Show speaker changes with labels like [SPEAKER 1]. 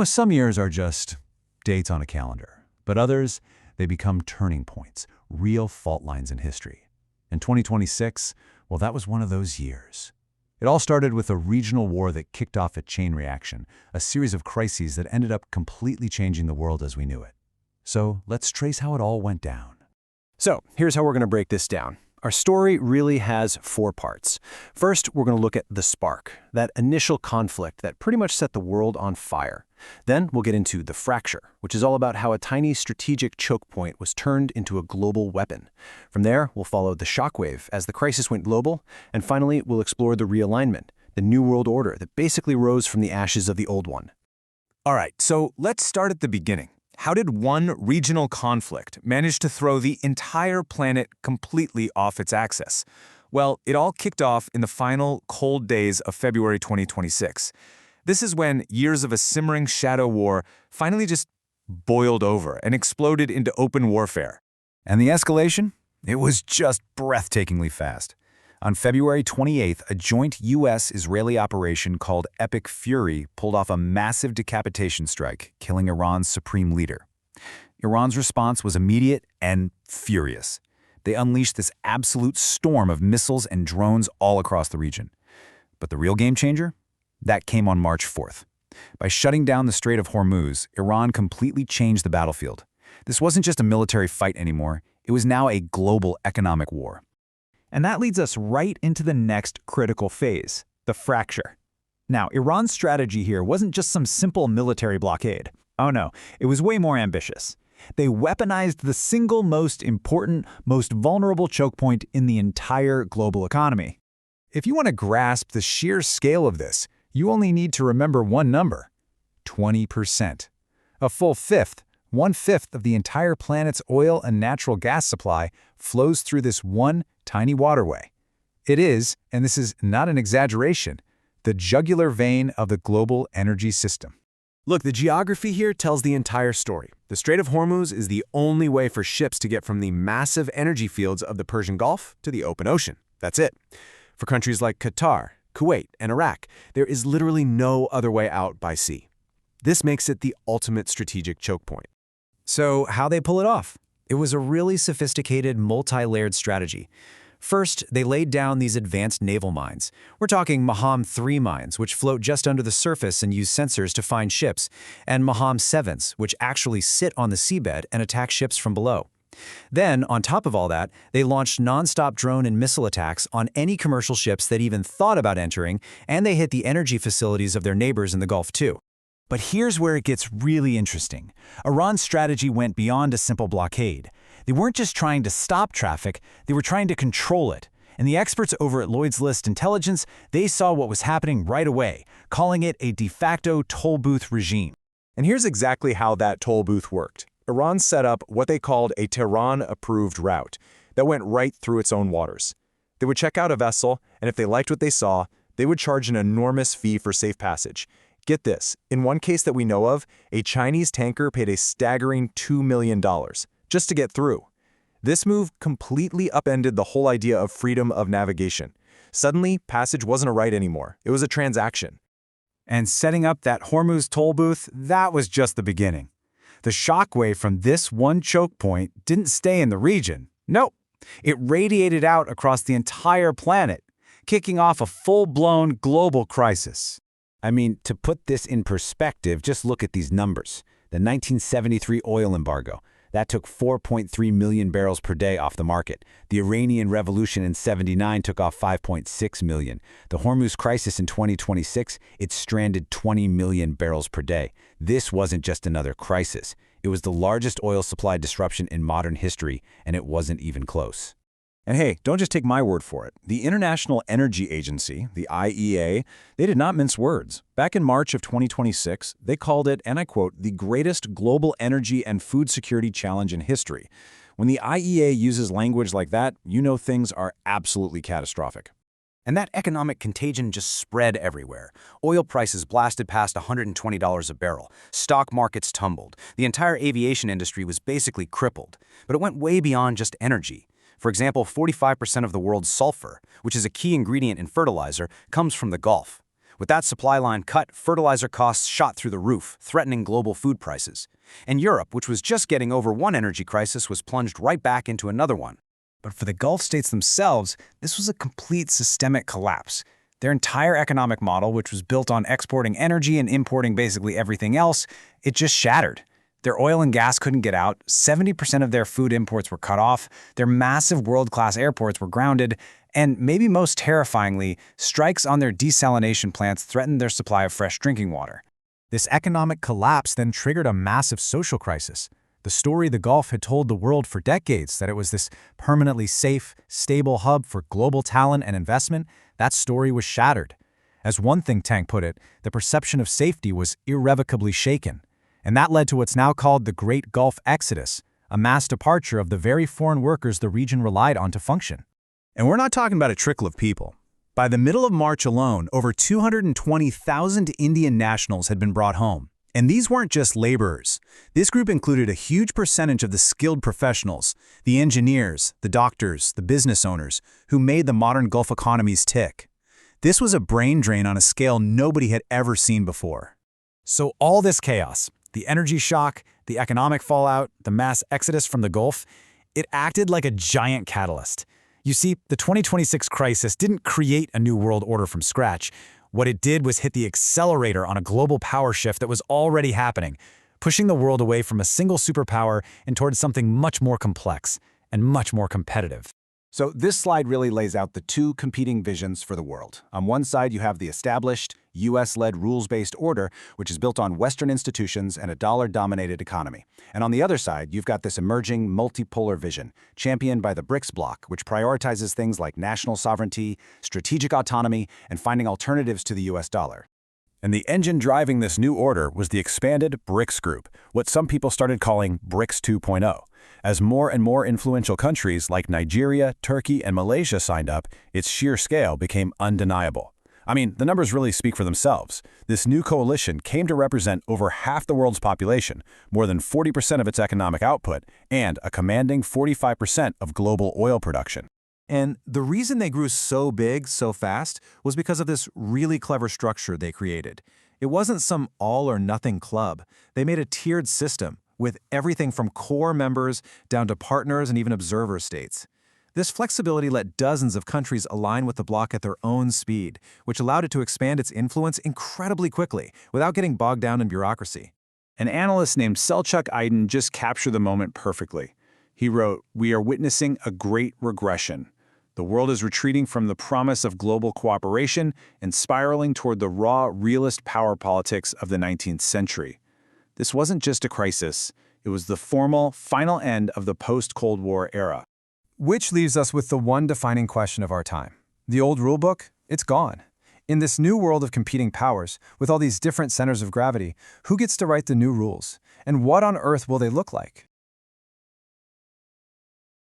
[SPEAKER 1] Some years are just dates on a calendar, but others, they become turning points, real fault lines in history. And 2026, well, that was one of those years. It all started with a regional war that kicked off a chain reaction, a series of crises that ended up completely changing the world as we knew it. So let's trace how it all went down.
[SPEAKER 2] So here's how we're going to break this down. Our story really has 4 parts. First, we're going to look at the spark, that initial conflict that pretty much set the world on fire. Then we'll get into the fracture, which is all about how a tiny strategic choke point was turned into a global weapon. From there, we'll follow the shockwave as the crisis went global. And finally, we'll explore the realignment, the new world order that basically rose from the ashes of the old one.
[SPEAKER 3] All right, so let's start at the beginning. How did one regional conflict manage to throw the entire planet completely off its axis? Well, it all kicked off in the final cold days of February 2026. This is when years of a simmering shadow war finally just boiled over and exploded into open warfare.
[SPEAKER 1] And the escalation? It was just breathtakingly fast. On February 28th, a joint U.S.-Israeli operation called Epic Fury pulled off a massive decapitation strike, killing Iran's supreme leader. Iran's response was immediate and furious. They unleashed this absolute storm of missiles and drones all across the region. But the real game changer? That came on March 4th. By shutting down the Strait of Hormuz, Iran completely changed the battlefield. This wasn't just a military fight anymore. It was now a global economic war.
[SPEAKER 4] And that leads us right into the next critical phase, the fracture. Now, Iran's strategy here wasn't just some simple military blockade. Oh no, it was way more ambitious. They weaponized the single most important, most vulnerable choke point in the entire global economy.
[SPEAKER 3] If you want to grasp the sheer scale of this, you only need to remember one number: 20%. A full fifth, 1/5 of the entire planet's oil and natural gas supply flows through this one tiny waterway. It is, and this is not an exaggeration, the jugular vein of the global energy system.
[SPEAKER 2] Look, the geography here tells the entire story. The Strait of Hormuz is the only way for ships to get from the massive energy fields of the Persian Gulf to the open ocean. That's it. For countries like Qatar, Kuwait, and Iraq, there is literally no other way out by sea. This makes it the ultimate strategic choke point.
[SPEAKER 4] So how'd they pull it off? It was a really sophisticated, multi-layered strategy. First, they laid down these advanced naval mines. We're talking Maham 3 mines, which float just under the surface and use sensors to find ships, and Maham 7s, which actually sit on the seabed and attack ships from below. Then, on top of all that, they launched non-stop drone and missile attacks on any commercial ships that even thought about entering, and they hit the energy facilities of their neighbors in the Gulf too.
[SPEAKER 1] But here's where it gets really interesting. Iran's strategy went beyond a simple blockade. They weren't just trying to stop traffic, they were trying to control it. And the experts over at Lloyd's List Intelligence, they saw what was happening right away, calling it a de facto toll booth regime.
[SPEAKER 3] And here's exactly how that toll booth worked. Iran set up what they called a Tehran-approved route that went right through its own waters. They would check out a vessel, and if they liked what they saw, they would charge an enormous fee for safe passage. Get this, in one case that we know of, a Chinese tanker paid a staggering $2 million just to get through. This move completely upended the whole idea of freedom of navigation. Suddenly, passage wasn't a right anymore. It was a transaction.
[SPEAKER 1] And setting up that Hormuz toll booth, that was just the beginning. The shockwave from this one choke point didn't stay in the region. Nope, it radiated out across the entire planet, kicking off a full-blown global crisis. I mean, to put this in perspective, just look at these numbers. The 1973 oil embargo, that took 4.3 million barrels per day off the market. The Iranian Revolution in '79 took off 5.6 million. The Hormuz crisis in 2026, it stranded 20 million barrels per day. This wasn't just another crisis. It was the largest oil supply disruption in modern history, and it wasn't even close.
[SPEAKER 3] And hey, don't just take my word for it. The International Energy Agency, the IEA, they did not mince words. Back in March of 2026, they called it, and I quote, the greatest global energy and food security challenge in history. When the IEA uses language like that, you know things are absolutely catastrophic.
[SPEAKER 5] And that economic contagion just spread everywhere. Oil prices blasted past $120 a barrel. Stock markets tumbled. The entire aviation industry was basically crippled. But it went way beyond just energy. For example, 45% of the world's sulfur, which is a key ingredient in fertilizer, comes from the Gulf. With that supply line cut, fertilizer costs shot through the roof, threatening global food prices. And Europe, which was just getting over one energy crisis, was plunged right back into another one.
[SPEAKER 1] But for the Gulf states themselves, this was a complete systemic collapse. Their entire economic model, which was built on exporting energy and importing basically everything else, it just shattered. Their oil and gas couldn't get out, 70% of their food imports were cut off, their massive world-class airports were grounded, and maybe most terrifyingly, strikes on their desalination plants threatened their supply of fresh drinking water. This economic collapse then triggered a massive social crisis. The story the Gulf had told the world for decades, that it was this permanently safe, stable hub for global talent and investment, that story was shattered. As one think tank put it, the perception of safety was irrevocably shaken. And that led to what's now called the Great Gulf Exodus, a mass departure of the very foreign workers the region relied on to function.
[SPEAKER 3] And we're not talking about a trickle of people. By the middle of March alone, over 220,000 Indian nationals had been brought home. And these weren't just laborers. This group included a huge percentage of the skilled professionals, the engineers, the doctors, the business owners, who made the modern Gulf economies tick. This was a brain drain on a scale nobody had ever seen before.
[SPEAKER 1] So all this chaos, the energy shock, the economic fallout, the mass exodus from the Gulf, it acted like a giant catalyst. You see, the 2026 crisis didn't create a new world order from scratch. What it did was hit the accelerator on a global power shift that was already happening, pushing the world away from a single superpower and towards something much more complex and much more competitive.
[SPEAKER 5] So this slide really lays out the two competing visions for the world. On one side, you have the established, US-led rules-based order, which is built on Western institutions and a dollar-dominated economy. And on the other side, you've got this emerging multipolar vision, championed by the BRICS bloc, which prioritizes things like national sovereignty, strategic autonomy, and finding alternatives to the US dollar.
[SPEAKER 3] And the engine driving this new order was the expanded BRICS group, what some people started calling BRICS 2.0. As more and more influential countries like Nigeria, Turkey, and Malaysia signed up, its sheer scale became undeniable. I mean, the numbers really speak for themselves. This new coalition came to represent over half the world's population, more than 40% of its economic output, and a commanding 45% of global oil production.
[SPEAKER 6] And the reason they grew so big so fast was because of this really clever structure they created. It wasn't some all-or-nothing club. They made a tiered system with everything from core members down to partners and even observer states. This flexibility let dozens of countries align with the bloc at their own speed, which allowed it to expand its influence incredibly quickly without getting bogged down in bureaucracy.
[SPEAKER 3] An analyst named Selçuk Aydin just captured the moment perfectly. He wrote, "We are witnessing a great regression. The world is retreating from the promise of global cooperation and spiraling toward the raw, realist power politics of the 19th century. This wasn't just a crisis, it was the formal, final end of the post-Cold War era."
[SPEAKER 6] Which leaves us with the one defining question of our time. The old rulebook, it's gone. In this new world of competing powers, with all these different centers of gravity, who gets to write the new rules? And what on earth will they look like?